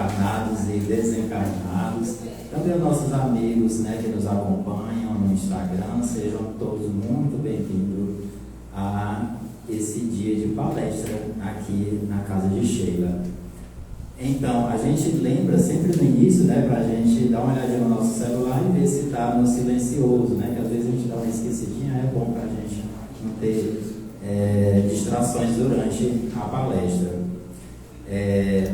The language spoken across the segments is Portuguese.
encarnados e desencarnados, também os nossos amigos, né, que nos acompanham no Instagram, sejam todos muito bem-vindos a esse dia de palestra aqui na casa de Sheila. Então, a gente lembra sempre no início, né, para a gente dar uma olhadinha no nosso celular e ver se está no silencioso, né, que às vezes a gente dá uma esquecidinha, é bom para a gente não ter distrações durante a palestra.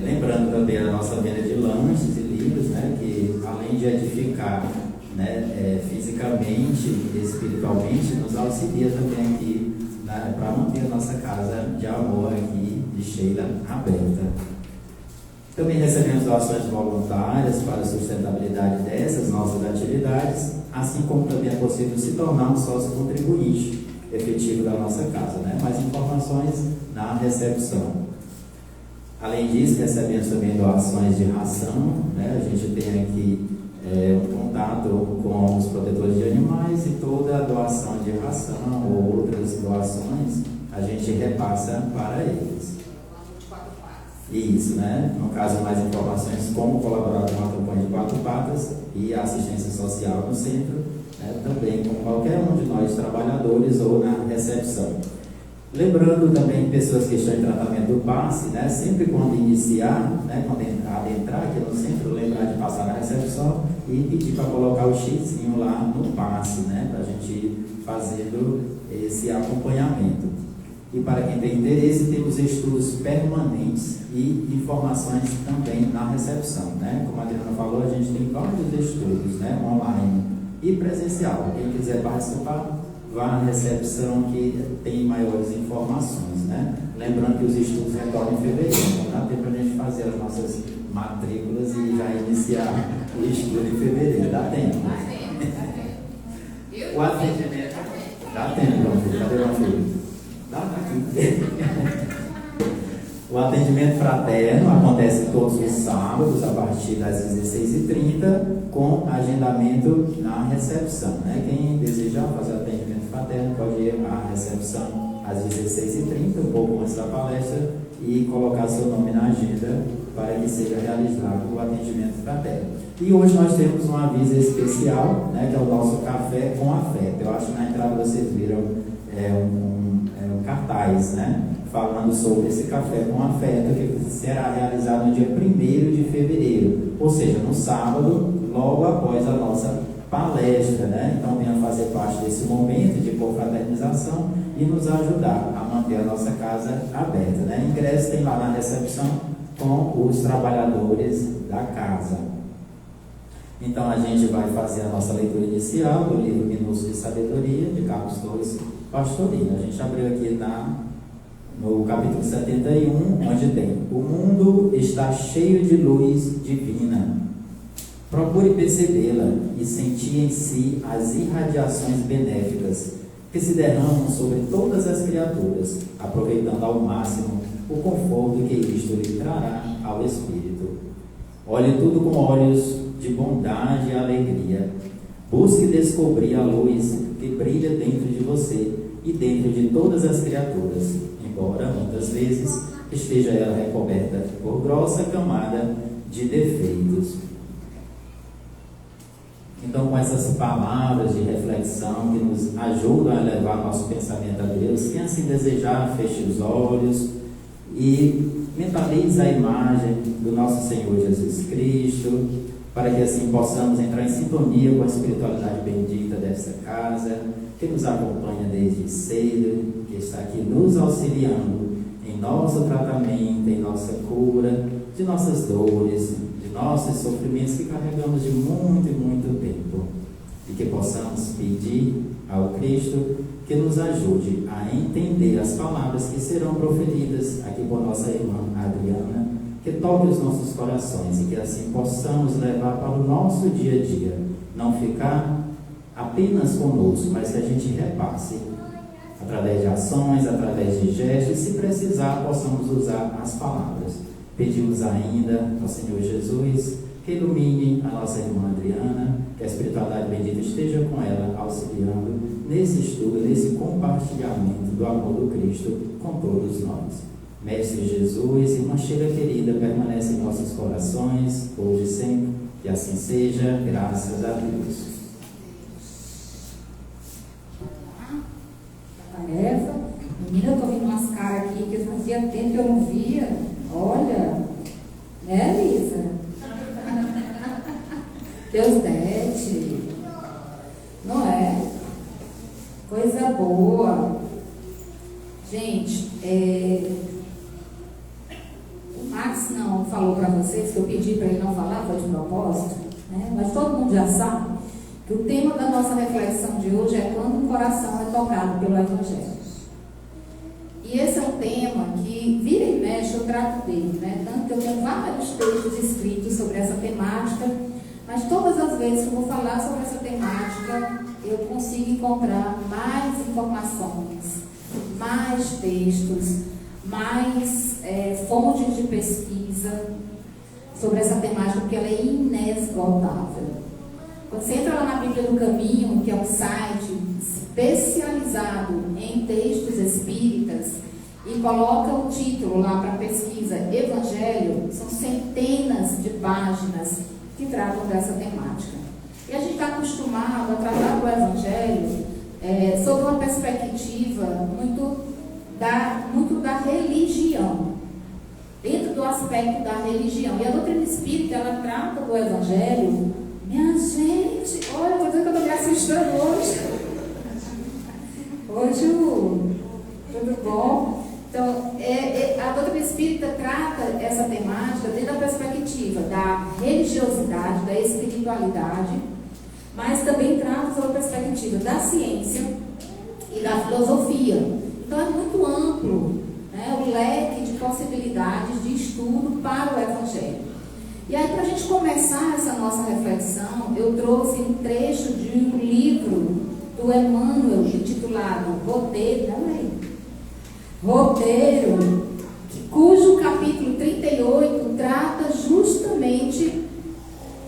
Lembrando também a nossa venda de lanches e livros, né, que além de edificar, né, fisicamente e espiritualmente, nos auxilia também aqui, né, para manter a nossa casa de amor aqui de Sheila aberta. Também recebemos doações voluntárias para a sustentabilidade dessas nossas atividades, assim como também é possível se tornar um sócio contribuinte efetivo da nossa casa, né? Mais informações na recepção. Além disso, recebemos também doações de ração, né? A gente tem aqui um contato com os protetores de animais e toda a doação de ração ou outras doações a gente repassa para eles. Isso, né? No caso, mais informações como colaborar com a campanha de 4 patas e a assistência social no centro, né? Também com qualquer um de nós trabalhadores ou na recepção. Lembrando também pessoas que estão em tratamento do passe, né? Sempre quando iniciar, né? Quando adentrar aqui no centro, lembrar de passar na recepção e pedir para colocar o xizinho lá no passe, né? Para a gente ir fazendo esse acompanhamento. E para quem tem interesse, temos estudos permanentes e informações também na recepção, né? Como a Adriana falou, a gente tem vários estudos, né? Online e presencial. Quem quiser participar, vá na recepção que tem maiores informações, né? Lembrando que os estudos retornam em fevereiro, então dá tempo para a gente fazer as nossas matrículas e já iniciar o estudo em fevereiro. Dá tempo? O atendimento... Dá tempo, meu filho. Cadê meu filho? O atendimento fraterno acontece todos os sábados a partir das 16h30 com agendamento na recepção, né? Quem desejar fazer o atendimento fraterno pode ir à recepção às 16h30, um pouco antes da palestra, e colocar seu nome na agenda para que seja realizado o atendimento fraterno. E hoje nós temos um aviso especial, né, que é o nosso Café com Afeto. Eu acho que na entrada vocês viram um cartaz, né, falando sobre esse Café com Afeto, que será realizado no dia 1º de fevereiro, ou seja, no sábado, logo após a nossa palestra, né? Então venha fazer parte desse momento de confraternização e nos ajudar a manter a nossa casa aberta, né? Ingresso tem lá na recepção com os trabalhadores da casa. Então a gente vai fazer a nossa leitura inicial do livro Minúsculo de Sabedoria, de Carlos Torres Pastorino. A gente abriu aqui no capítulo 71, onde tem: o mundo está cheio de luz divina. Procure percebê-la e sentir em si as irradiações benéficas que se derramam sobre todas as criaturas, aproveitando ao máximo o conforto que isto lhe trará ao espírito. Olhe tudo com olhos de bondade e alegria. Busque descobrir a luz que brilha dentro de você e dentro de todas as criaturas, embora muitas vezes esteja ela recoberta por grossa camada de defeitos. Então, com essas palavras de reflexão que nos ajudam a elevar nosso pensamento a Deus, quem assim desejar, feche os olhos e mentalize a imagem do nosso Senhor Jesus Cristo, para que assim possamos entrar em sintonia com a espiritualidade bendita dessa casa, que nos acompanha desde cedo, que está aqui nos auxiliando em nosso tratamento, em nossa cura, de nossas dores, de nossos sofrimentos que carregamos de muito e muito tempo. E que possamos pedir ao Cristo que nos ajude a entender as palavras que serão proferidas aqui por nossa irmã Adriana, que toque os nossos corações e que assim possamos levar para o nosso dia a dia, não ficar apenas conosco, mas que a gente repasse através de ações, através de gestos, e se precisar possamos usar as palavras. Pedimos ainda ao Senhor Jesus que ilumine a nossa irmã Adriana, que a espiritualidade bendita esteja com ela, auxiliando nesse estudo, nesse compartilhamento do amor do Cristo com todos nós. Mestre Jesus, irmã Sheila querida, permanece em nossos corações, assim seja, graças a Deus. Tarefa. Menina, eu estou vendo umas caras aqui que fazia tempo que eu não via. Olha, né, Lisa? Deus dete. Não é? Coisa boa. Gente, o Max não falou para vocês que eu pedi para ele não falar, foi de propósito, né? Mas todo mundo já sabe que o tema da nossa reflexão de hoje é quando o coração é tocado pelo Evangelho. E esse é um tema que, vira e mexe, eu trato dele, né? Tanto que eu tenho vários textos escritos sobre essa temática, mas todas as vezes que eu vou falar sobre essa temática, eu consigo encontrar mais informações, mais textos, mais fontes de pesquisa sobre essa temática, porque ela é inesgotável. Quando você entra lá na Bíblia do Caminho, que é um site especializado em textos espíritas, e coloca o título lá para pesquisa Evangelho, são centenas de páginas que tratam dessa temática. E a gente está acostumado a tratar do Evangelho sob uma perspectiva muito da religião, dentro do aspecto da religião. E a doutrina espírita, ela trata do Evangelho. Minha gente, olha, vou dizer que eu estou me assustando hoje. Tudo bom? Então, a doutrina espírita trata essa temática dentro da perspectiva da religiosidade, da espiritualidade, mas também trata sobre a perspectiva da ciência e da filosofia. Então, é muito amplo, né, o leque de possibilidades de estudo para o Evangelho. E aí, para a gente começar essa nossa reflexão, eu trouxe um trecho de um livro do Emmanuel, intitulado Roteiro, cujo capítulo 38 trata justamente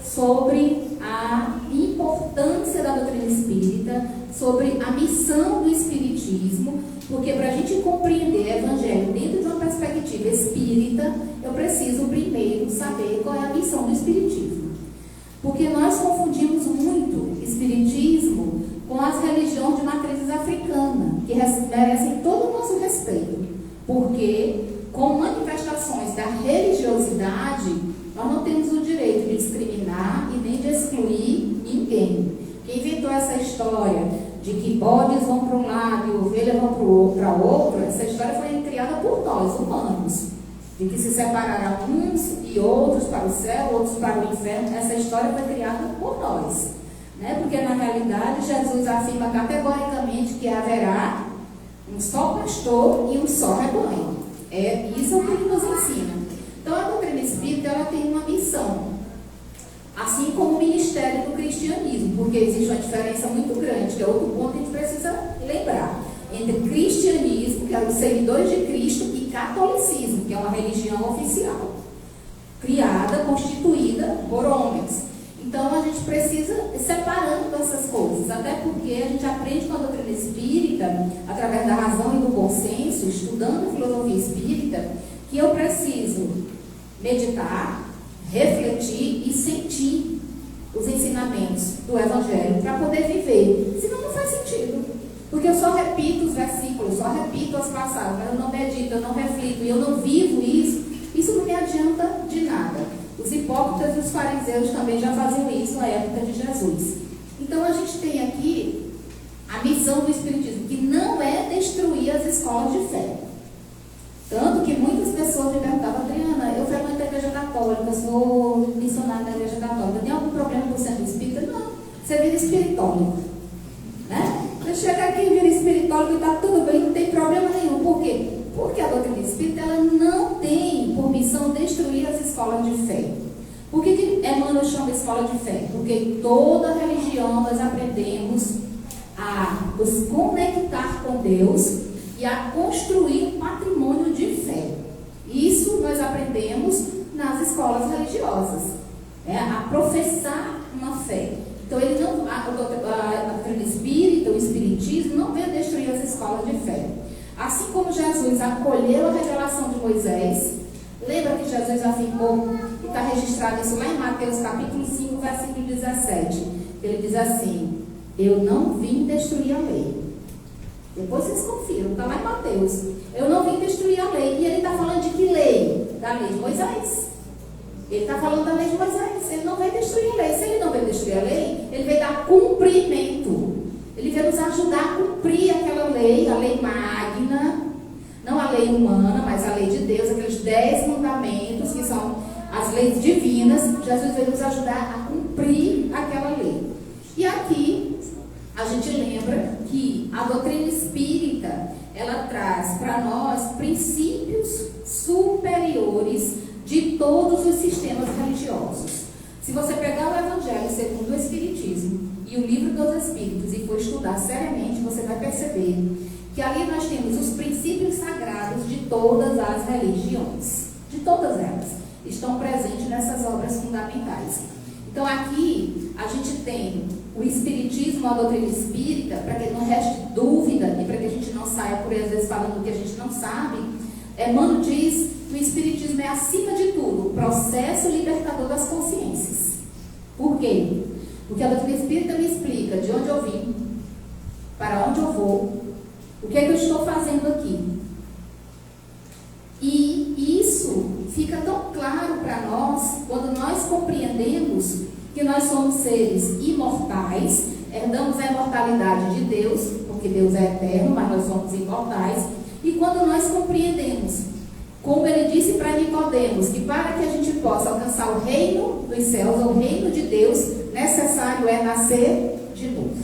sobre a importância da doutrina espírita, sobre a missão do espiritismo, porque para a gente compreender o Evangelho dentro de uma perspectiva espírita, eu preciso primeiro saber qual é a missão do espiritismo. Porque nós confundimos muito espiritismo com as religiões de matrizes africana, que merecem todo o nosso respeito, porque com manifestações da religiosidade, nós não temos o direito de discriminar e nem de excluir ninguém. Quem inventou essa história de que bodes vão para um lado e ovelhas vão para outro, essa história foi criada por nós, humanos, de que se separarão uns e outros para o céu, outros para o inferno. Essa história foi criada por nós, né? Porque na realidade Jesus afirma categoricamente que haverá um só pastor e um só rebanho. Isso é o que ele nos ensina. Então a doutrina espírita, ela tem uma missão, assim como o ministério do cristianismo, porque existe uma diferença muito grande, que é outro ponto que a gente precisa lembrar, entre cristianismo, que é os seguidores de Cristo, e catolicismo, que é uma religião oficial, criada, constituída por homens. Então a gente precisa ir separando essas coisas, até porque a gente aprende com a doutrina espírita, através da razão e do bom senso, estudando a filosofia espírita, que eu preciso meditar, refletir e sentir os ensinamentos do Evangelho para poder viver. Senão não faz sentido. Porque eu só repito os versículos, só repito as passagens, mas eu não medito, eu não reflito e eu não vivo isso não me adianta de nada. Os hipócritas e os fariseus também já faziam isso na época de Jesus. Então a gente tem aqui a missão do Espiritismo, que não é destruir as escolas de fé. Tanto que muitas pessoas me perguntavam: Adriana, eu frequento a igreja católica, sou missionária da igreja católica, tem algum problema por sendo espírita? Não, você vira espiritólogo, né? Você chega aqui e vira espiritólogo e está tudo bem, não tem problema nenhum. Por quê? Porque a doutrina espírita, ela não tem por missão destruir as escolas de fé. Por que Emmanuel chama escola de fé? Porque em toda religião nós aprendemos a nos conectar com Deus e a construir um patrimônio de fé. Isso nós aprendemos nas escolas religiosas, a professar uma fé. Então a doutrina espírita, o espiritismo, não veio destruir as escolas de fé. Assim como Jesus acolheu a revelação de Moisés, lembra que Jesus afirmou que está registrado isso lá em Mateus capítulo 5, versículo 17. Ele diz assim: eu não vim destruir a lei. Depois vocês confiram, está lá em Mateus. Eu não vim destruir a lei. E ele está falando de que lei? Da lei de Moisés. Ele está falando da lei de Moisés. Ele não veio destruir a lei. Se ele não veio destruir a lei, ele veio dar cumprimento. Ele veio nos ajudar a cumprir aquela lei, a lei magna, não a lei humana, mas a lei de Deus, aqueles 10 mandamentos que são as leis divinas. Jesus veio nos ajudar a cumprir aquela lei. E aqui a gente lembra que a doutrina espírita, ela traz para nós princípios superiores de todos os sistemas religiosos. Se você pegar o Evangelho segundo o Espiritismo e o Livro dos Espíritos e for estudar seriamente, você vai perceber que ali nós temos os princípios sagrados de todas as religiões. De todas elas. Estão presentes nessas obras fundamentais. Então aqui a gente tem o Espiritismo, a doutrina espírita, para que não reste dúvida e para que a gente não saia por aí às vezes falando o que a gente não sabe. Emmanuel diz que o Espiritismo é, acima de tudo, o processo libertador das consciências. Por quê? Porque a doutrina espírita me explica de onde eu vim, para onde eu vou, o que é que eu estou fazendo aqui. E isso fica tão claro para nós quando nós compreendemos que nós somos seres imortais, herdamos a imortalidade de Deus, porque Deus é eterno, mas nós somos imortais. E quando nós compreendemos, como ele disse para Nicodemos, que para que a gente possa alcançar o reino dos céus, ou o reino de Deus, necessário é nascer de novo.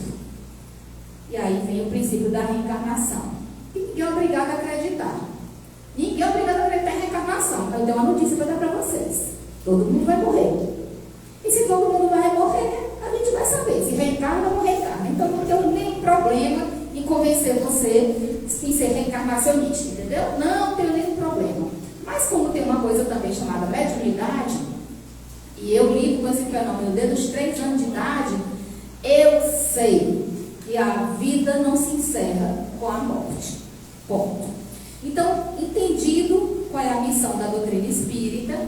E aí vem o princípio da reencarnação. E ninguém é obrigado a acreditar. Ninguém é obrigado a acreditar em reencarnação. Então eu tenho uma notícia para dar para vocês. Todo mundo vai morrer. E se todo mundo vai morrer, a gente vai saber se reencarna ou não reencarna. Então não tem nenhum problema em convencer você em ser reencarnacionista, entendeu? Não tenho nenhum problema. Mas como tem uma coisa também chamada mediunidade, e eu lido com esse fenômeno desde os 3 anos de idade, eu sei que a vida não se encerra com a morte. Ponto. Então, entendido qual é a missão da doutrina espírita,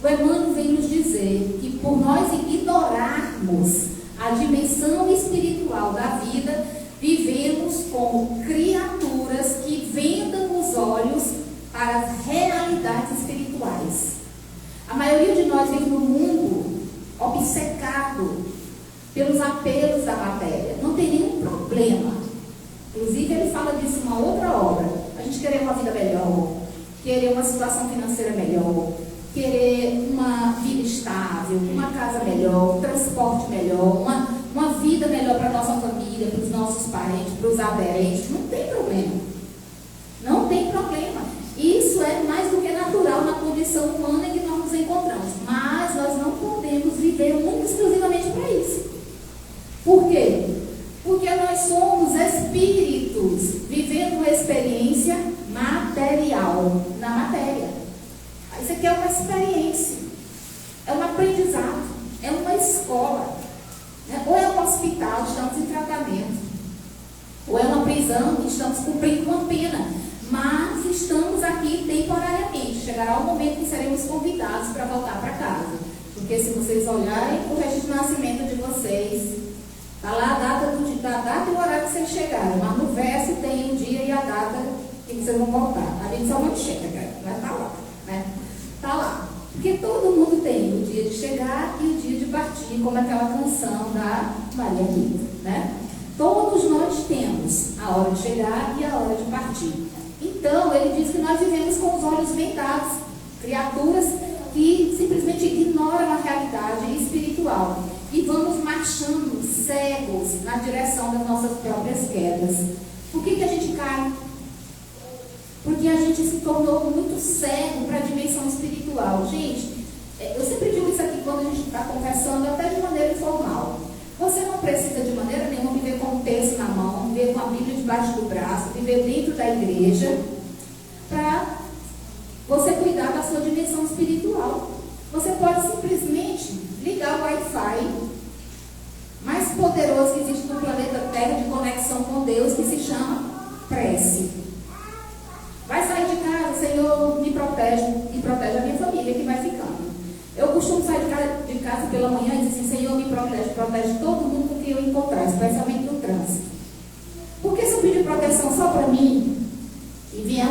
o Emmanuel vem nos dizer que por nós ignorarmos a dimensão espiritual da vida, vivemos como criaturas que vendam os olhos para as realidades espirituais. A maioria de nós vive no mundo obcecado pelos apelos da matéria. Não tem nenhum problema. Inclusive, ele fala disso em uma outra obra. A gente querer uma vida melhor, querer uma situação financeira melhor, querer uma vida estável, uma casa melhor, um transporte melhor, uma vida melhor para a nossa família, para os nossos parentes, para os aderentes. Não tem problema. Não tem problema. Isso é mais do que natural na condição humana em que nós nos encontramos. Mas nós não podemos viver muito exclusivamente para isso. Por quê? Porque nós somos espíritos vivendo uma experiência material na matéria. Isso aqui é uma experiência, é um aprendizado, é uma escola, né? Ou é um hospital, estamos em tratamento, ou é uma prisão, estamos cumprindo uma pena, mas estamos aqui temporariamente. Chegará o momento que seremos convidados para voltar para casa, porque se vocês olharem o registro de nascimento de vocês, está lá a data e o horário que vocês chegaram, mas no verso tem o dia e a data que vocês vão voltar. A gente só não chega, vai estar lá, né? Está lá. Porque todo mundo tem o dia de chegar e o dia de partir, como aquela canção da Maria Rita, né? Todos nós temos a hora de chegar e a hora de partir. Então, ele diz que nós vivemos com os olhos vendados, criaturas que simplesmente ignoram a realidade espiritual e vamos marchando cegos na direção das nossas próprias quedas. Por que a gente cai? Porque a gente se tornou muito cego para a dimensão espiritual. Gente, eu sempre digo isso aqui quando a gente está conversando, até de maneira informal. Você não precisa de maneira nenhuma viver com um texto na mão, viver com a Bíblia debaixo do braço, viver dentro da igreja, para você cuidar da sua dimensão espiritual. Você pode simplesmente ligar o Wi-Fi mais poderoso que existe no planeta Terra de conexão com Deus, que se chama prece. Vai sair de casa, Senhor, me protege a minha família que vai ficando. Eu de casa pela manhã e diz assim: Senhor, me protege, protege todo mundo com quem eu encontrar, especialmente no trânsito. Porque se eu pedir proteção só para mim, e vier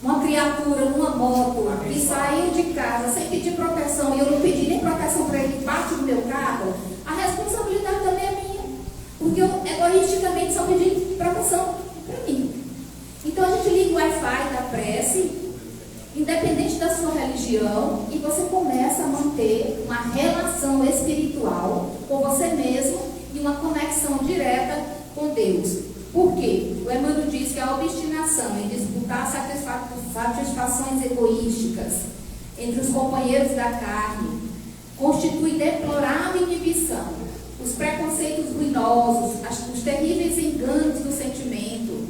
uma criatura numa moto que saiu de casa sem pedir proteção e eu não pedi nem proteção para ele, bate no meu carro, a responsabilidade também é minha. Porque eu egoisticamente só pedi proteção para mim. Então a gente liga o Wi-Fi da prece, independente da sua religião, e você começa a manter uma relação espiritual com você mesmo e uma conexão direta com Deus. Por quê? O Emmanuel diz que a obstinação em disputar satisfações egoísticas entre os companheiros da carne constitui deplorável inibição. Os preconceitos ruinosos, os terríveis enganos do sentimento,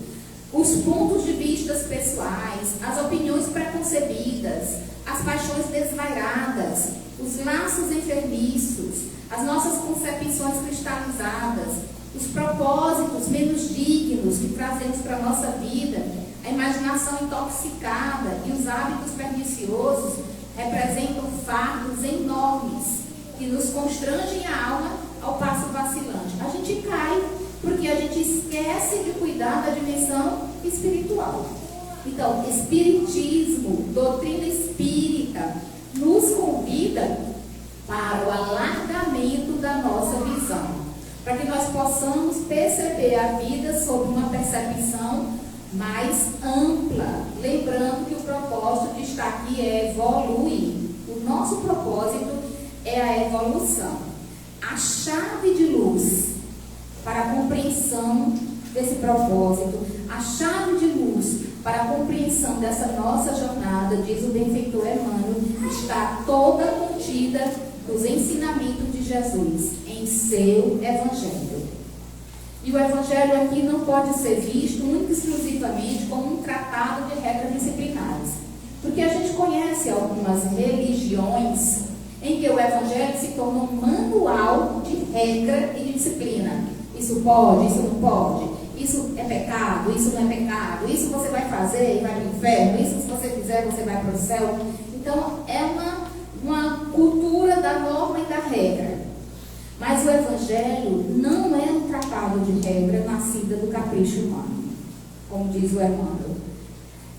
os pontos de vista pessoais, as opiniões preconcebidas, as paixões desvairadas, os laços enfermiços, as nossas concepções cristalizadas, os propósitos menos dignos que trazemos para a nossa vida, a imaginação intoxicada e os hábitos perniciosos representam fardos enormes que nos constrangem a alma ao passo vacilante. A gente cai porque a gente esquece de cuidar da dimensão espiritual. Então, espiritismo, doutrina espírita, nos convida para o alargamento da nossa visão, para que nós possamos perceber a vida sob uma percepção mais ampla, lembrando que o propósito de estar aqui é evoluir. O nosso propósito é a evolução. A chave de luz para a compreensão desse propósito, a chave de luz para a compreensão dessa nossa jornada, diz o benfeitor Emmanuel, está toda contida nos ensinamentos de Jesus em seu Evangelho. E o Evangelho aqui não pode ser visto única e exclusivamente como um tratado de regras disciplinares, porque a gente conhece algumas religiões em que o Evangelho se tornou um manual de regra e de disciplina. Isso pode, isso não pode, isso é pecado, isso não é pecado, isso você vai fazer e vai para o inferno, isso se você fizer você vai para o céu. Então é uma cultura da norma e da regra. Mas o Evangelho não é um tratado de regra nascida do capricho humano, como diz o Emmanuel.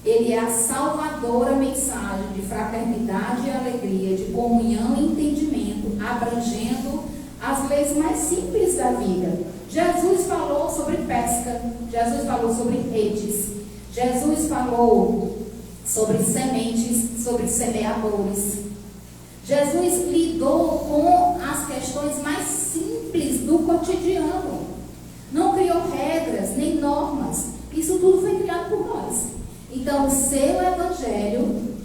Ele é a salvadora mensagem de fraternidade e alegria, de comunhão e entendimento, abrangendo as leis mais simples da vida. Jesus falou sobre pesca, Jesus falou sobre redes, Jesus falou sobre sementes, sobre semeadores. Jesus lidou com as questões mais simples do cotidiano. Não criou regras nem normas. Isso tudo foi criado por nós. Então, o seu Evangelho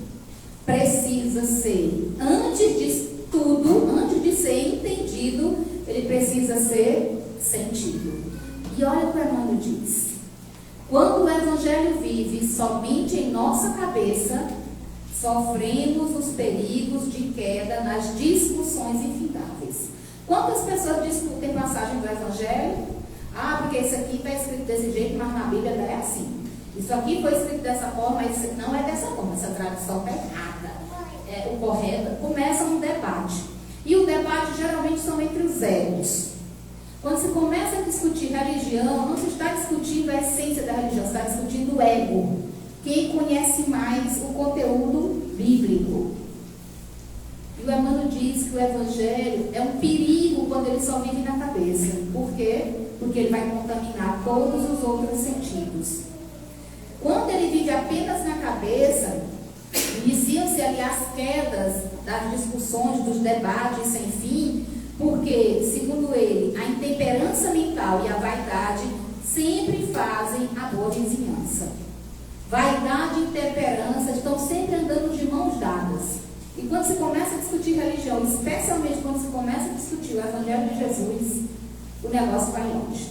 precisa ser, antes de tudo, antes de ser entendido, ele precisa ser sentido. E olha o que o Emmanuel diz: quando o Evangelho vive somente em nossa cabeça, sofremos os perigos de queda nas discussões infindáveis. Quantas pessoas discutem passagem do Evangelho? Ah, porque isso aqui está escrito desse jeito, mas na Bíblia não é assim. Isso aqui foi escrito dessa forma, mas não é dessa forma, essa tradução está errada. O correto. Começa um debate. E o debate geralmente são entre os egos. Quando se começa a discutir religião, não se está discutindo a essência da religião, se está discutindo o ego. Quem conhece mais o conteúdo bíblico. E o Emmanuel diz que o Evangelho é um perigo quando ele só vive na cabeça. Por quê? Porque ele vai contaminar todos os outros sentidos. Quando ele vive apenas na cabeça, iniciam-se ali as quedas das discussões, dos debates sem fim, porque, segundo ele, a intemperança mental e a vaidade sempre fazem a boa vizinhança. Vaidade e intemperança estão sempre andando de mãos dadas. E quando se começa a discutir religião, especialmente quando se começa a discutir o Evangelho de Jesus, o negócio vai longe.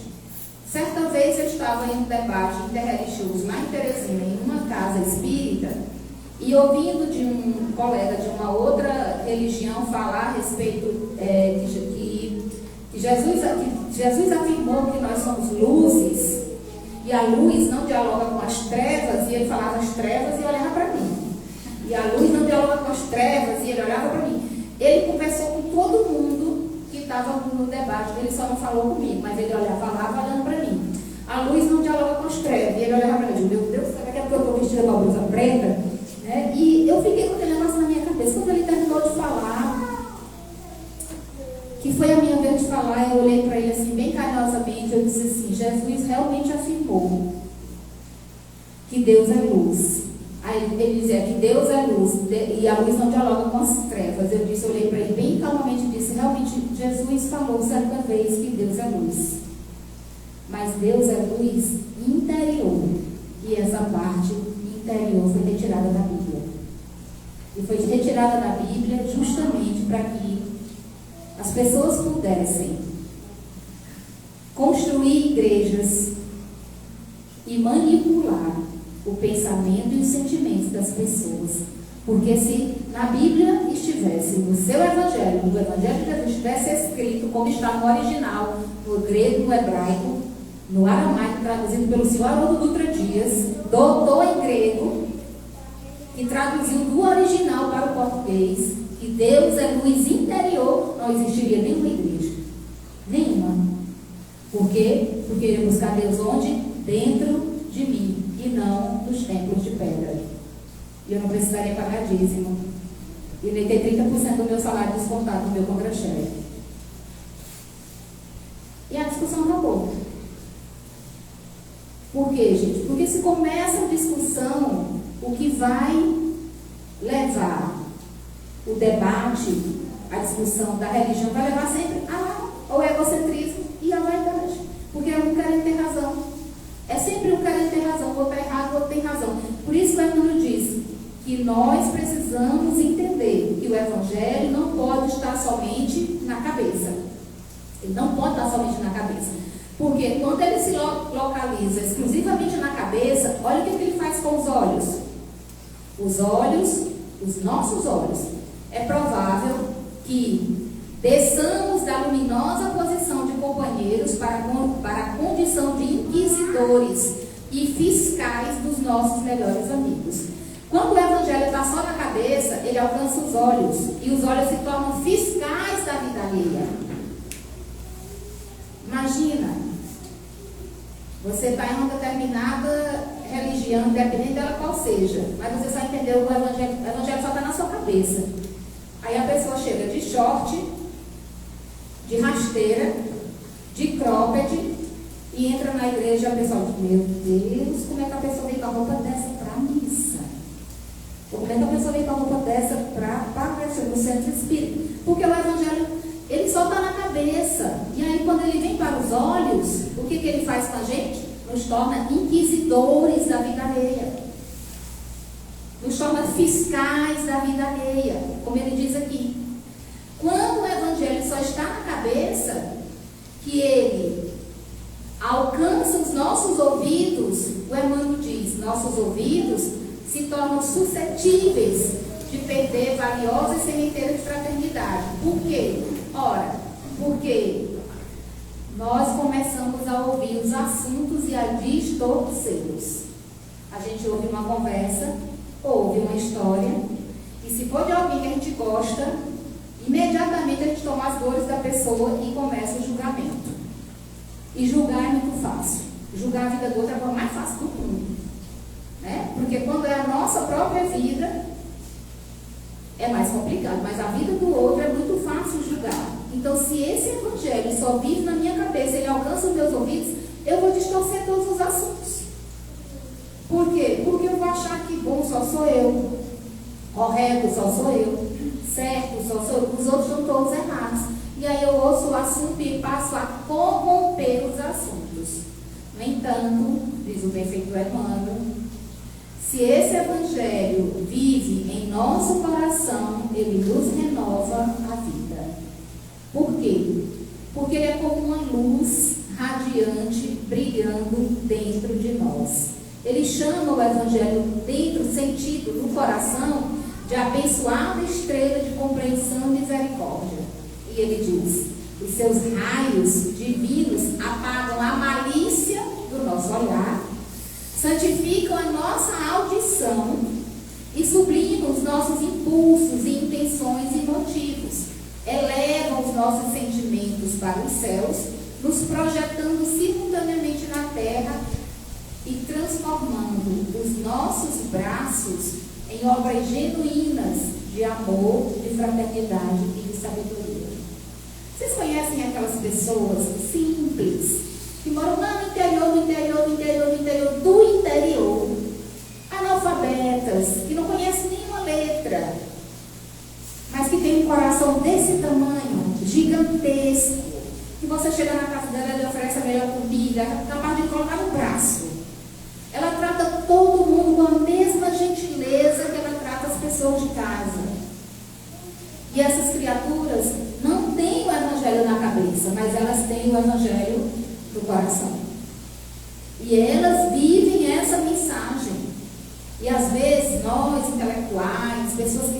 Certa vez eu estava em um debate interreligioso lá em Teresina, em uma casa espírita, e ouvindo de um colega de uma outra religião falar a respeito que Jesus afirmou que nós somos luzes, e a luz não dialoga com as trevas, e ele falava as trevas e olhava para mim. E a luz não dialoga com as trevas, e ele olhava para mim. estava no debate, ele só não falou comigo, mas ele falava olhando para mim. A luz não dialoga com as trevas. E ele olhava para mim, meu Deus, será que é porque eu estou vestida com a blusa preta? Né? E eu fiquei com aquele negócio na minha cabeça. Quando ele terminou de falar, que foi a minha vez de falar, eu olhei para ele assim, bem carinhosamente, eu disse assim, Jesus realmente afirmou que Deus é luz. Aí ele dizia que Deus é luz e a luz não dialoga com as trevas. Eu olhei para ele bem calmamente e disse, realmente Jesus falou certa vez que Deus é luz. Mas Deus é luz interior. E essa parte interior foi retirada da Bíblia. E foi retirada da Bíblia justamente para que as pessoas pudessem construir igrejas e manipular o pensamento e os sentimentos das pessoas. Porque se na Bíblia estivesse, no seu Evangelho, no Evangelho de Jesus, estivesse escrito como está no original, no grego, no hebraico, no aramaico, traduzido pelo senhor Haroldo Dutra Dias, doutor em grego, que traduziu do original para o português, que Deus é luz interior, não existiria nenhuma igreja. Nenhuma. Por quê? Porque eu ia buscar Deus onde? Dentro de mim, e não nos templos de pedra. E eu não precisaria pagar dízimo. E nem ter 30% do meu salário descontado no meu contra-cheque. E a discussão acabou. Por quê, gente? Porque se começa a discussão, o que vai levar o debate, a discussão da religião, vai levar sempre ao egocentrismo e à vaidade. Porque um querem ter razão. É sempre um querem ter razão, o outro é errado, o outro tem razão. Por isso que o Emmanuel diz que nós precisamos entender que o Evangelho não pode estar somente na cabeça. Ele não pode estar somente na cabeça. Porque quando ele se localiza exclusivamente na cabeça, olha o que ele faz com os olhos. Os olhos, os nossos olhos. É provável que desçamos da luminosa posição de companheiros para a condição de inquisidores e fiscais dos nossos melhores amigos. Quando o Evangelho está só na cabeça, ele alcança os olhos. E os olhos se tornam fiscais da vida alheia. Imagina, você está em uma determinada religião, independente dela qual seja, mas você só entendeu que o Evangelho só está na sua cabeça. Aí a pessoa chega de short, de rasteira, de cropped e entra na igreja e a pessoa diz, meu Deus, como é que a pessoa vem com a roupa dessa para a missa? Ou como é que a pessoa vem com a roupa dessa para aparecer no centro espírita? Porque o Evangelho, ele só está na cabeça. E aí quando ele vem para os olhos, o que ele faz com a gente? Nos torna inquisidores da vida alheia. Nos torna fiscais da vida alheia, como ele diz aqui. Quando o Evangelho só está na cabeça, que ele alcança os nossos ouvidos, o Emmanuel diz, nossos ouvidos se tornam suscetíveis de perder valiosas sementeiras de fraternidade. Por quê? Ora, porque nós começamos a ouvir os assuntos e a distorcê-los. A gente ouve uma conversa, ouve uma história, e se for de alguém que a gente gosta, imediatamente a gente toma as dores da pessoa e começa o julgamento. E julgar é muito fácil. Julgar a vida do outro é a coisa mais fácil do mundo. Né? Porque quando é a nossa própria vida, é mais complicado. Mas a vida do outro é muito fácil julgar. Então, se esse Evangelho só vive na minha cabeça, ele alcança os meus ouvidos, eu vou distorcer todos os assuntos. Por quê? Porque eu vou achar que bom só sou eu, correto só sou eu, certo só sou eu, os outros estão todos errados. E aí eu ouço o assunto e passo a corromper os assuntos. No entanto, diz o benfeitor Emmanuel, se esse Evangelho vive em nosso coração, ele nos renova a vida. Por quê? Porque ele é como uma luz radiante, brilhando dentro de nós. Ele chama o Evangelho dentro, sentido, no coração, de abençoada estrela de compreensão e misericórdia. E ele diz, os seus raios divinos apagam a malícia do nosso olhar, santificam a nossa audição e sublimam os nossos impulsos e intenções e motivos, elevam os nossos sentimentos subimos para os céus, nos projetando simultaneamente na terra e transformando os nossos braços em obras genuínas de amor, de fraternidade e de sabedoria. Vocês conhecem aquelas pessoas simples, que moram lá no interior do interior, analfabetas, que não conhecem nenhuma letra, mas que tem um coração desse tamanho, gigantesco, que você chega na casa dela, ela lhe oferece a melhor comida, capaz de colocar no braço. Ela trata todo mundo com a mesma gentileza que ela trata as pessoas de casa. E essas criaturas não têm o evangelho na cabeça, mas elas têm o evangelho no coração. E elas vivem essa mensagem. E às vezes nós, intelectuais, pessoas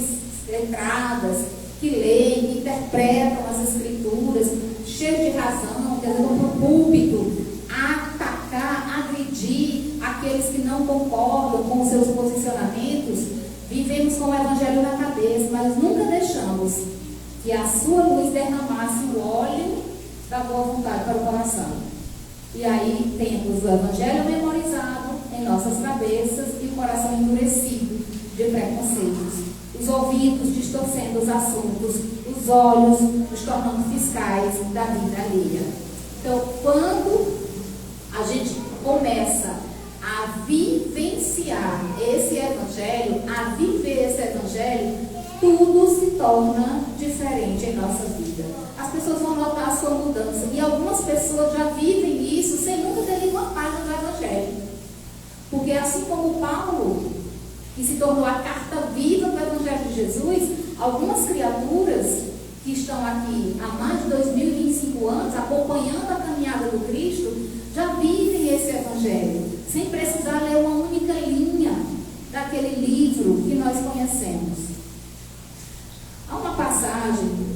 letradas, que leem, que interpretam as escrituras, cheios de razão, que vão para o púlpito atacar, agredir aqueles que não concordam com os seus posicionamentos, vivemos com o evangelho na cabeça, mas nunca deixamos que a sua luz derramasse o óleo da boa vontade para o coração. E aí temos o evangelho memorizado em nossas cabeças e o coração endurecido de preconceitos, os ouvidos distorcendo os assuntos, os olhos nos tornando fiscais da vida alheia. Então, quando a gente começa a vivenciar esse evangelho, a viver esse evangelho, tudo se torna diferente em nossa vida. As pessoas vão notar a sua mudança. E algumas pessoas já vivem isso sem nunca ter lido uma página do evangelho. Porque assim como Paulo, que se tornou a carta viva do evangelho de Jesus, algumas criaturas que estão aqui há mais de 2025 anos, acompanhando a caminhada do Cristo, já vivem esse evangelho, sem precisar ler uma única linha daquele livro que nós conhecemos. Há uma passagem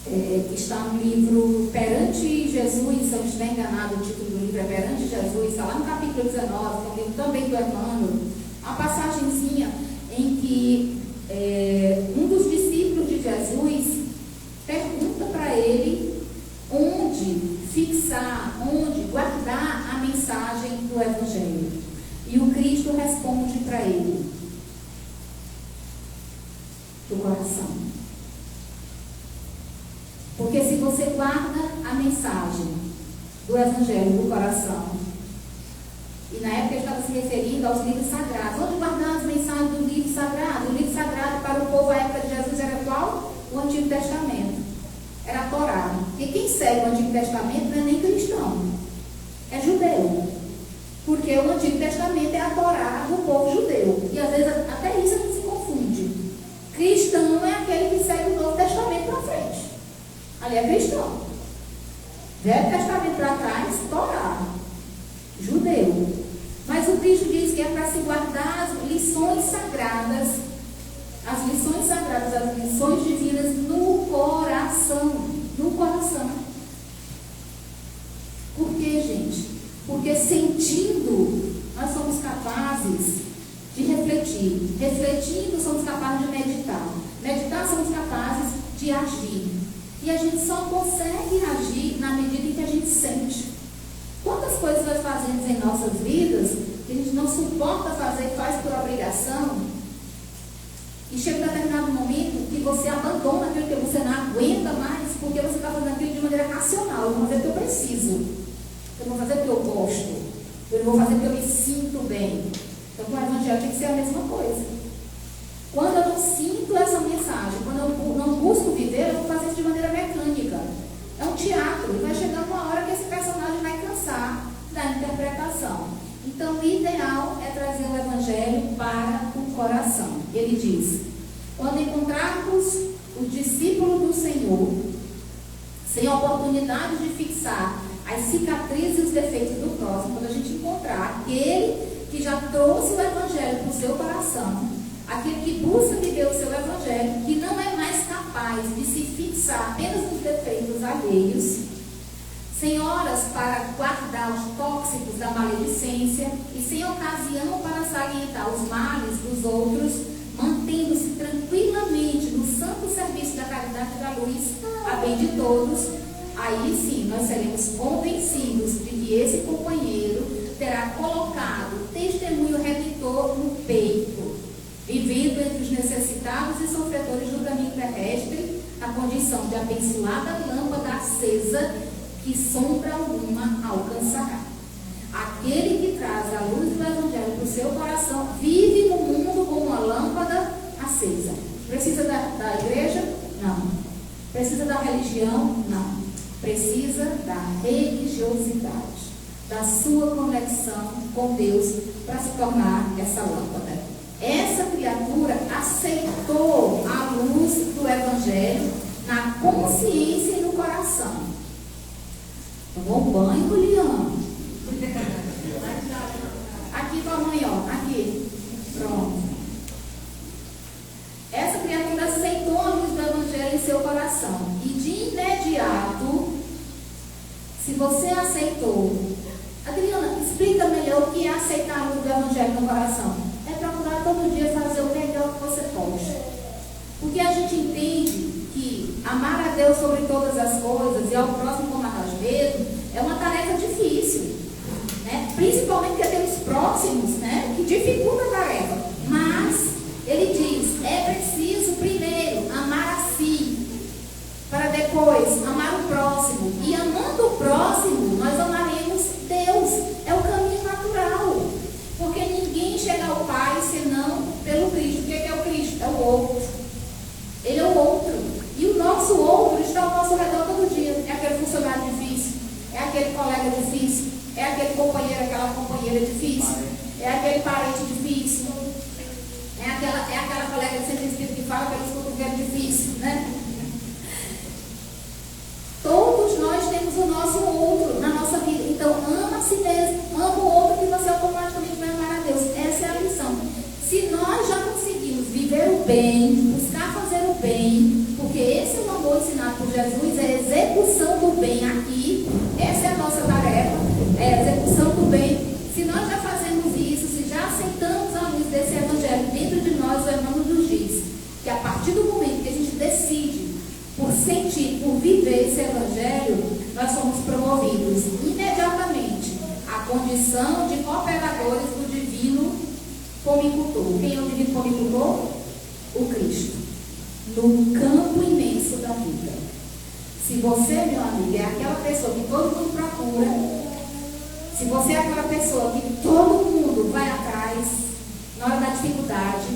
que está no livro Perante Jesus, se eu não estiver enganado, o título do livro é Perante Jesus, está lá no capítulo 19, que é um livro também do Emmanuel, uma passagenzinha em que um dos discípulos de Jesus pergunta para ele onde fixar, onde guardar a mensagem do Evangelho. E o Cristo responde para ele: do coração. Porque se você guarda a mensagem do Evangelho do coração, e na época ele estava se referindo aos livros sagrados, onde guardar as mensagens do livro sagrado? O livro sagrado para o povo à época de Jesus era qual? O Antigo Testamento. Era a Torá. E quem segue o Antigo Testamento não é nem cristão, é judeu. Porque o Antigo Testamento é a Torá do povo judeu. E às vezes até isso a gente se confunde. Cristão é aquele que segue o Novo Testamento para frente. Ali é cristão. Velho Testamento para trás, Torá. Judeu. Mas o Cristo diz que é para se guardar as lições sagradas, as lições divinas no coração. No coração. Por quê, gente? Porque sentindo, nós somos capazes de refletir. Refletindo, somos capazes de meditar. Meditar, somos capazes de agir. E a gente só consegue agir na medida em que a gente sente. Quantas coisas nós fazemos em nossas vidas que a gente não suporta fazer, faz por obrigação, e chega um determinado momento que você abandona aquilo que você não aguenta mais, porque você está fazendo aquilo de maneira racional. Eu vou fazer porque eu preciso, eu vou fazer porque eu gosto, eu vou fazer porque eu me sinto bem. Então, com o Evangelho tem que ser a mesma coisa. Quando eu não sinto essa mensagem, quando eu não busco viver, eu vou fazer isso de maneira mecânica. É um teatro, e vai chegar uma hora que esse personagem vai cansar da interpretação. Então, o ideal é trazer o Evangelho para o coração. Ele diz: quando encontrarmos os discípulos do Senhor, sem oportunidade de fixar as cicatrizes e os defeitos do próximo, quando a gente encontrar aquele que já trouxe o Evangelho para o seu coração, aquele que busca viver o seu Evangelho, que não é mais capaz de se fixar apenas nos defeitos alheios, sem horas para guardar os tóxicos da maledicência e sem ocasião para salientar os males dos outros, mantendo-se tranquilamente no santo serviço da caridade e da luz, a bem de todos, aí sim nós seremos convencidos de que esse companheiro terá colocado testemunho redentor no peito, vivendo entre os necessitados e sofredores do caminho terrestre, na condição de abençoada lâmpada acesa que sombra alguma alcançará. Aquele que traz a luz do Evangelho para o seu coração vive no mundo como uma lâmpada acesa. Precisa da igreja? Não. Precisa da religião? Não. Precisa da religiosidade, da sua conexão com Deus para se tornar essa lâmpada. Essa criatura aceitou a luz do Evangelho na consciência e no coração. Tomou um banho, Juliano. Aqui tua mãe, ó. Aqui. Pronto. Essa criatura aceitou a luz do Evangelho em seu coração. E de imediato, se você aceitou, Adriana, explica melhor o que é aceitar a luz do Evangelho no coração. É procurar todo dia fazer o melhor que você pode. Porque a gente entende que amar a Deus sobre todas as coisas e ao próximo como a nós mesmos é uma tarefa difícil, né? Principalmente porque temos próximos, né, que dificulta a tarefa. Mas ele diz, é preciso primeiro amar a si, para depois amar o próximo. E amando o próximo, nós amaremos Deus. É o caminho natural. Porque ninguém chega ao Pai senão pelo Cristo. O que é o Cristo? É o outro. Ele é o outro. E o nosso outro está ao nosso redor todo dia. É aquele funcionário difícil. É aquele colega difícil. É aquele companheiro, aquela companheira difícil. É aquele parente difícil. É aquela colega de centro espírita que fala que ela escuta que é difícil, né? Todos nós temos o nosso outro na nossa vida. Então, ama a si mesmo. Ama o outro que você automaticamente vai amar a Deus. Essa é a lição. Se nós já conseguimos viver o bem, buscar fazer o bem, porque esse é o amor ensinado por Jesus, é a execução do bem aqui. Essa é a nossa tarefa, é a execução do bem. Se nós já fazemos isso, se já aceitamos a luz desse Evangelho dentro de nós, o Emmanuel nos diz que a partir do momento que a gente decide por sentir, por viver esse Evangelho, nós somos promovidos imediatamente à condição de cooperadores do divino pomicultor. Quem é o divino pomicultor? O Cristo. No campo imenso da vida. Se você, meu amigo, é aquela pessoa que todo mundo procura, se você é aquela pessoa que todo mundo vai atrás na hora da dificuldade,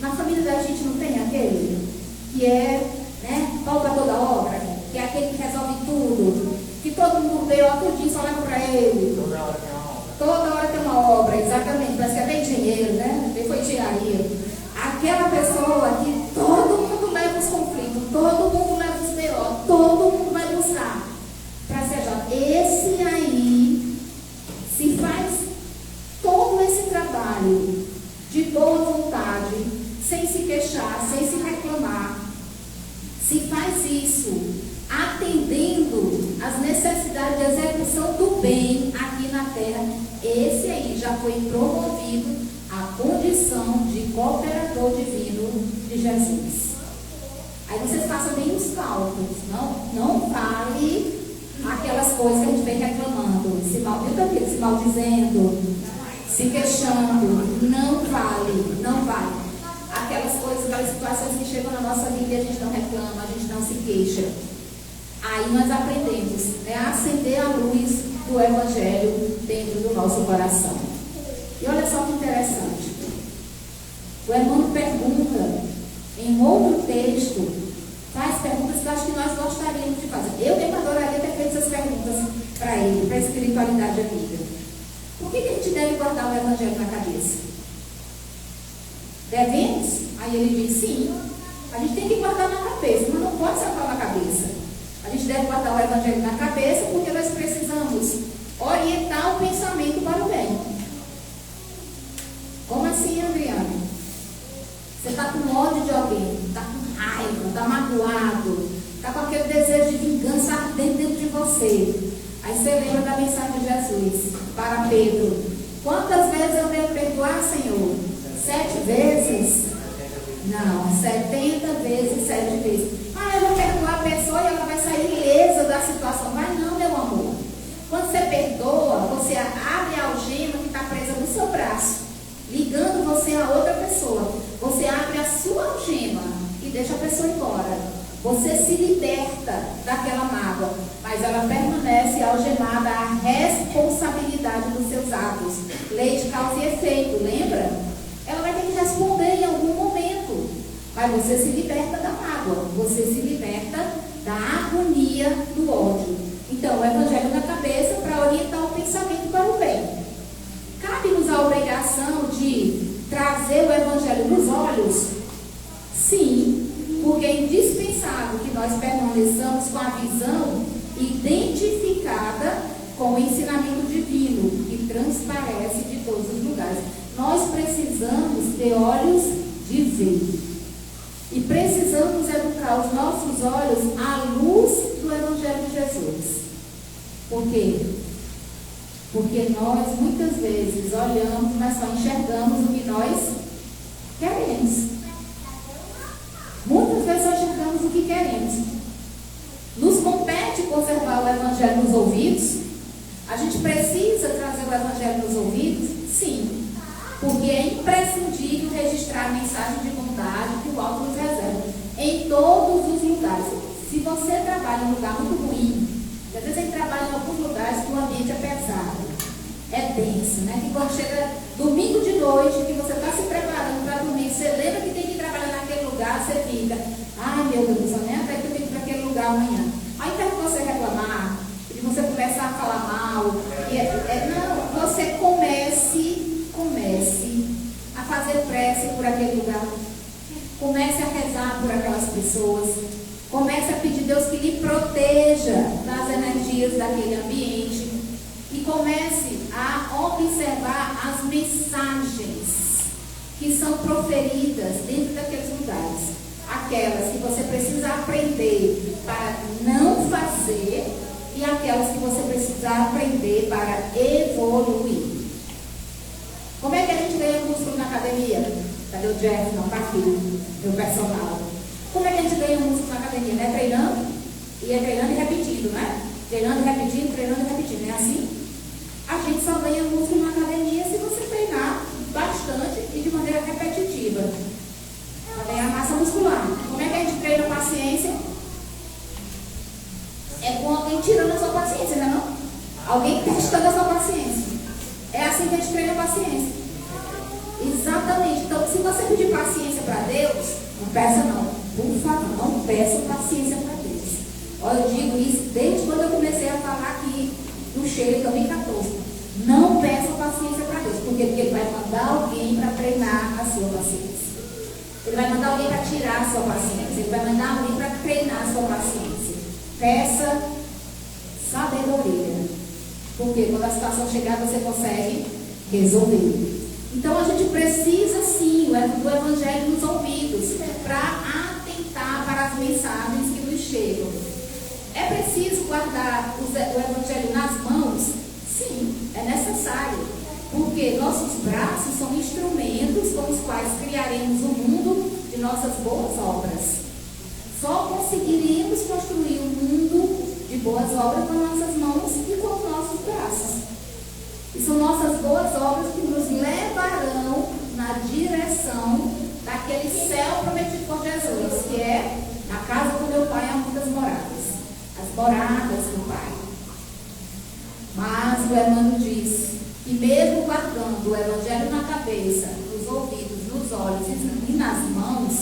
na família da gente não tem aquele que é, né, pau para toda obra, que é aquele que resolve tudo, que todo mundo vê, ó, tudinho, só leva para ele. Toda hora tem uma obra, exatamente, parece que é bem engenheiro, né? Bem foi engenharia. Aquela pessoa que todo mundo leva os conflitos, todo mundo leva os B.O., todo mundo vai buscar para ser ajudado. Esse aí, se faz todo esse trabalho de boa vontade, sem se queixar, sem se reclamar, se faz isso atendendo às necessidades de execução do bem aqui na terra, esse aí já foi promovido à condição de cooperador divino de Jesus. Aí vocês façam bem os cálculos, não vale aquelas coisas que a gente vem reclamando, se maldizendo, se queixando, não vale. Aquelas coisas, aquelas situações que chegam na nossa vida e a gente não reclama, a gente não se queixa. Aí nós aprendemos, né, a acender a luz do Evangelho dentro do nosso coração. E olha só que interessante. O Emmanuel pergunta, em outro texto, faz perguntas que eu acho que nós gostaríamos de fazer. Eu mesmo adoraria ter feito essas perguntas para ele, para a espiritualidade amiga. Por que a gente deve guardar o Evangelho na cabeça? Devemos? Aí ele diz, sim, a gente tem que guardar na cabeça, mas não pode salvar na cabeça. A gente deve guardar o Evangelho na cabeça porque nós precisamos orientar o pensamento para o bem. Como assim, Adriana? Você está com ódio de alguém, está com raiva, está magoado, está com aquele desejo de vingança ardente dentro de você. Aí você lembra da mensagem de Jesus para Pedro. Quantas vezes eu devo perdoar, Senhor? 7 vezes? Não, 70 vezes, 7 vezes. Ah, eu vou perdoar fora. Você se liberta daquela mágoa, mas ela permanece algemada à responsabilidade dos seus atos. Lei de causa e efeito, lembra? Ela vai ter que responder em algum momento, mas você se liberta da mágoa, você se liberta da agonia do ódio. Então, o evangelho na cabeça para orientar o pensamento para o bem. Cabe-nos a obrigação de trazer o evangelho nos olhos? Sim, porque é indispensável que nós permaneçamos com a visão identificada com o ensinamento divino, que transparece de todos os lugares. Nós precisamos ter olhos de ver. E precisamos educar os nossos olhos à luz do Evangelho de Jesus. Por quê? Porque nós, muitas vezes, olhamos, mas só enxergamos o que nós queremos. Muitas vezes só enxergamos o que queremos. Nos compete conservar o Evangelho nos ouvidos? A gente precisa trazer o Evangelho nos ouvidos? Sim. Porque é imprescindível registrar a mensagem de bondade que o alto nos reserva em todos os lugares. Se você trabalha em um lugar muito ruim, às vezes a gente trabalha em alguns lugares que o ambiente é pesado, é denso, né? Que quando chega domingo de noite, que você está se preparando para dormir, você lembra que tem que trabalhar naquele lugar, você fica, ai meu Deus do céu, nem até que eu tenho que ir para aquele lugar amanhã. Ao invés de você reclamar, de você começar a falar mal, não, você comece a fazer prece por aquele lugar. Comece a rezar por aquelas pessoas. Comece a pedir a Deus que lhe proteja das energias daquele ambiente. E comece a observar as mensagens que são proferidas dentro daqueles lugares. Aquelas que você precisa aprender para não fazer e aquelas que você precisa aprender para evoluir. Como é que a gente ganha músculo na academia? Cadê o Jeff? Não, está aqui, meu personal. Como é que a gente ganha músculo na academia? Não é treinando? E é treinando e repetindo, né? Treinando e repetindo, treinando e repetindo. Não é assim? A gente só ganha músculo na academia se você treinar bastante e de maneira repetitiva. Para ganhar massa muscular. Como é que a gente treina paciência? É com alguém tirando a sua paciência, não é não? Alguém testando a sua paciência. É assim que a gente treina a paciência. Exatamente. Então, se você pedir paciência para Deus, não peça não. Por favor, não peça paciência para Deus. Olha, eu digo isso desde quando eu comecei a falar aqui no Cheiro em 2014. Não peça paciência para Deus. Por quê? Porque Ele vai mandar alguém para treinar a sua paciência. Ele vai mandar alguém para tirar a sua paciência. Ele vai mandar alguém para treinar a sua paciência. Peça sabedoria. Porque quando a situação chegar, você consegue resolver. Então, a gente precisa, sim, do Evangelho nos ouvidos para atentar para as mensagens que nos chegam. É preciso guardar o Evangelho nas mãos? Sim, é necessário. Porque nossos braços são instrumentos com os quais criaremos o mundo de nossas boas obras. Só conseguiremos construir um mundo de boas obras com nossas mãos e com os nossos braços. E são nossas boas obras que nos levarão na direção daquele céu prometido por Jesus, que é na casa do meu Pai há muitas moradas. As moradas do Pai. Mas o Emmanuel diz que mesmo guardando o Evangelho na cabeça, nos ouvidos, nos olhos e nas mãos,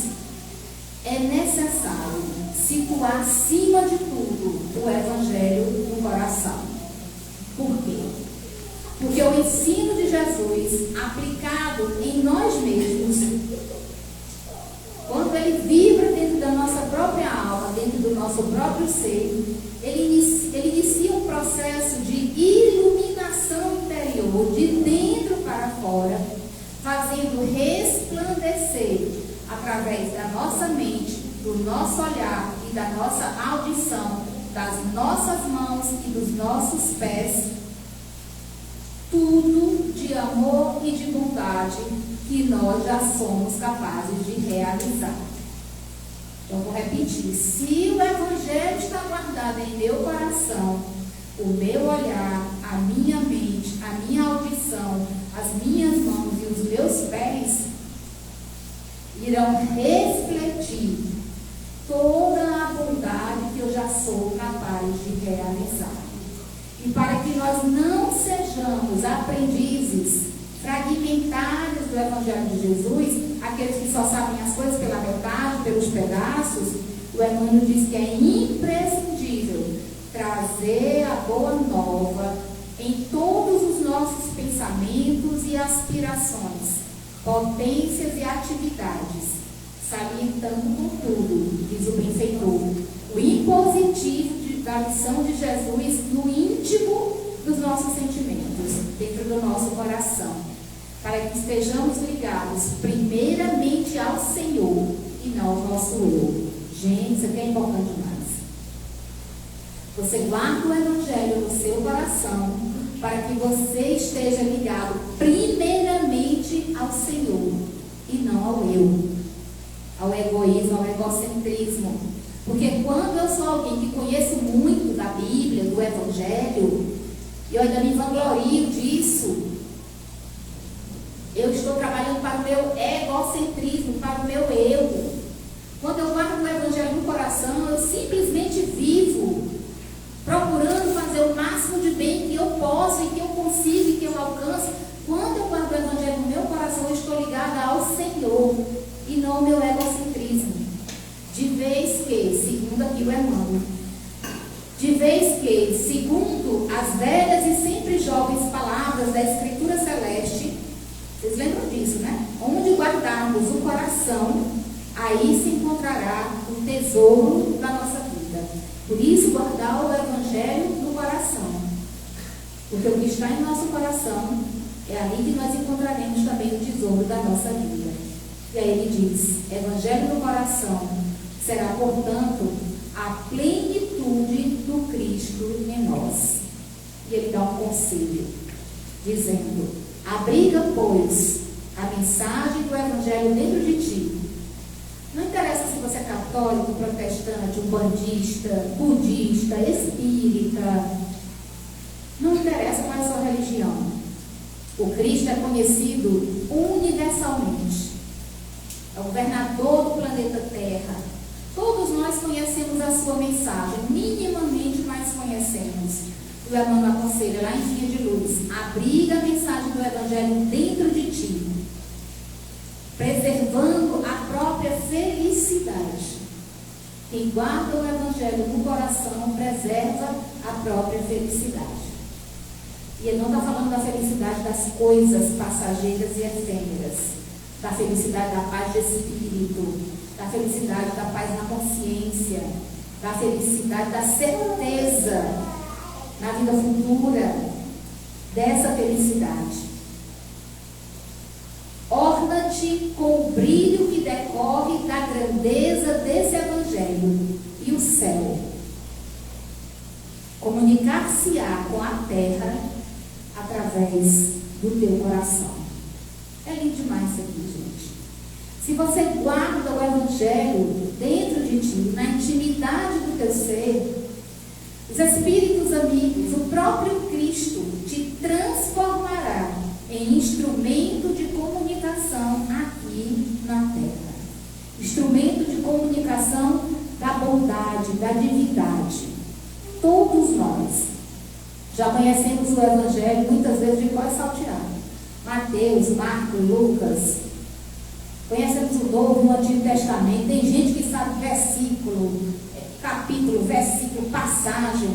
é necessário situar acima de tudo o Evangelho no coração. Por quê? Porque o ensino de Jesus, aplicado em nós mesmos, quando ele vibra dentro da nossa própria alma, dentro do nosso próprio ser, ele inicia um processo de iluminação interior, de dentro para fora, fazendo resplandecer, através da nossa mente, do nosso olhar e da nossa audição, das nossas mãos e dos nossos pés, tudo de amor e de bondade que nós já somos capazes de realizar. Então, vou repetir. Se o Evangelho está guardado em meu coração, o meu olhar, a minha mente, a minha audição, as minhas mãos e os meus pés irão refletir toda a bondade que eu já sou capaz de realizar. E para que nós não sejamos aprendizes fragmentários do Evangelho de Jesus, aqueles que só sabem as coisas pela metade, pelos pedaços, o Emmanuel diz que é imprescindível trazer a boa nova em todos os nossos pensamentos e aspirações, potências e atividades, salientando, contudo, diz o benfeitor, o impositivo da missão de Jesus no íntimo dos nossos sentimentos, dentro do nosso coração, para que estejamos ligados primeiramente ao Senhor e não ao nosso eu. Gente, isso aqui é importante demais. Você guarda o Evangelho no seu coração para que você esteja ligado primeiramente ao Senhor e não ao eu, ao egoísmo, ao egocentrismo. Porque quando eu sou alguém que conheço muito da Bíblia, do Evangelho, e eu ainda me vanglorio disso, eu estou trabalhando para o meu egocentrismo, para o meu eu. Quando eu guardo o Evangelho no coração, eu simplesmente vivo procurando fazer o máximo de bem que eu posso e que eu consigo e que eu alcanço. Quando eu guardo o Evangelho no meu coração, eu estou ligada ao Senhor e não ao meu egocentrismo. De vez que, segundo aqui o Emmanuel, de vez que, segundo as velhas e sempre jovens palavras da Escritura Celeste, vocês lembram disso, né? Onde guardarmos o coração, aí se encontrará o tesouro da nossa vida. Por isso, guardar o Evangelho no coração. Porque o que está em nosso coração é ali que nós encontraremos também o tesouro da nossa vida. E aí ele diz, Evangelho no coração será, portanto, a plenitude do Cristo em nós. E ele dá um conselho, dizendo, abriga, pois, a mensagem do Evangelho dentro de ti. Não interessa se você é católico, protestante, umbandista, budista, espírita. Não interessa qual é a sua religião. O Cristo é conhecido universalmente. É o governador do planeta Terra. Todos nós conhecemos a sua mensagem, minimamente mais conhecemos. O Emmanuel aconselha lá em Vinha de Luz, abriga a mensagem do Evangelho dentro de ti, preservando a própria felicidade. Quem guarda o Evangelho no coração preserva a própria felicidade. E ele não está falando da felicidade das coisas passageiras e efêmeras, da felicidade da paz de espírito, da felicidade da paz na consciência, da felicidade da certeza na vida futura, dessa felicidade. Orna-te com o brilho que decorre da grandeza desse Evangelho e o céu. Comunicar-se-á com a terra através do teu coração. É lindo demais isso aqui, gente. Se você guarda o Evangelho dentro de ti, na intimidade do teu ser, os Espíritos amigos, o próprio Cristo te transformará em instrumento de comunicação aqui na Terra. Instrumento de comunicação da bondade, da divindade. Todos nós já conhecemos o Evangelho muitas vezes de cor salteado. Mateus, Marcos, Lucas. Conhecemos o Novo, o Antigo Testamento. Tem gente que sabe versículo, capítulo, versículo, passagem.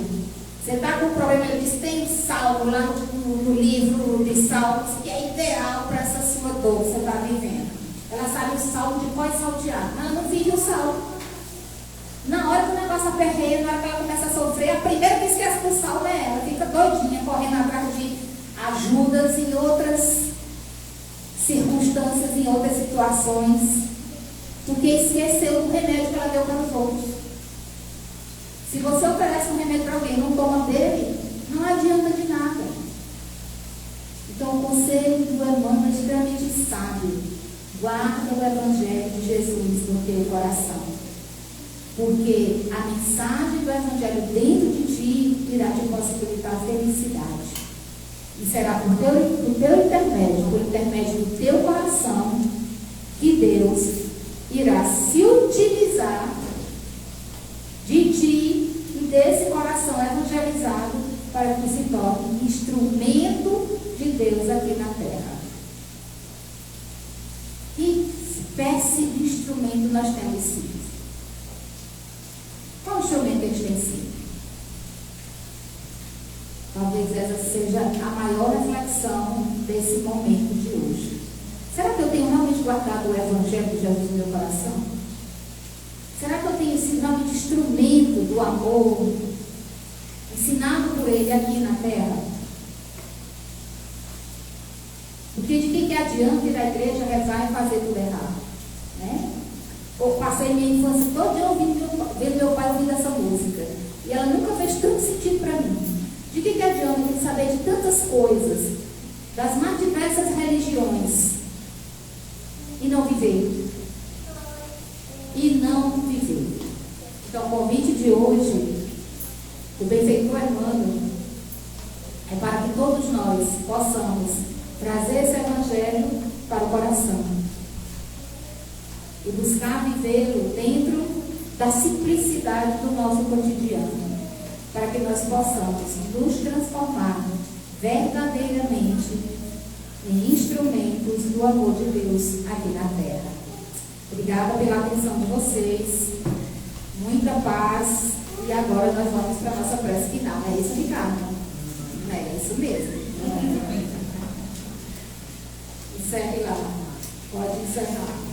Você está com um problema, ele diz, tem um salmo lá no livro de salmos que é ideal para essa sua dor que você está vivendo. Ela sabe o salmo de cor salteado, mas ela não vive o salmo. Na hora que o negócio aperreia, na hora que ela começa a sofrer, a primeira que esquece do salmo é ela. Fica doidinha, correndo atrás de ajudas em outras circunstâncias, em outras situações, porque esqueceu do remédio que ela deu para os outros. Se você oferece um remédio para alguém e não toma dele, não adianta de nada. Então, o conselho do Emmanuel é extremamente sábio. Guarda o Evangelho de Jesus no teu coração. Porque a mensagem do Evangelho dentro de ti irá te possibilitar felicidade. E será por teu intermédio, por intermédio do teu coração, que Deus irá se utilizar desse coração evangelizado para que se torne instrumento de Deus aqui na terra. Que espécie de instrumento nós temos sido? Qual instrumento eles têm sido? Talvez essa seja a maior reflexão desse momento de hoje. Será que eu tenho realmente guardado o Evangelho de Jesus no meu coração? Será que eu tenho sido realmente instrumento do amor, ensinado por Ele aqui na terra? Porque de que adianta ir à igreja, rezar e fazer tudo errado? Né? Eu passei minha infância todo dia vendo meu pai ouvindo essa música. E ela nunca fez tanto sentido para mim. De que adianta eu saber de tantas coisas, das mais diversas religiões, e não viver? E não viver. Então, o convite de hoje, do benfeitor Emmanuel, é para que todos nós possamos trazer esse Evangelho para o coração e buscar vivê-lo dentro da simplicidade do nosso cotidiano, para que nós possamos nos transformar verdadeiramente em instrumentos do amor de Deus aqui na terra. Obrigada pela atenção de vocês, muita paz, e agora nós vamos para a nossa prece final. É isso, Ricardo? É isso mesmo. Encerre lá. Pode encerrar.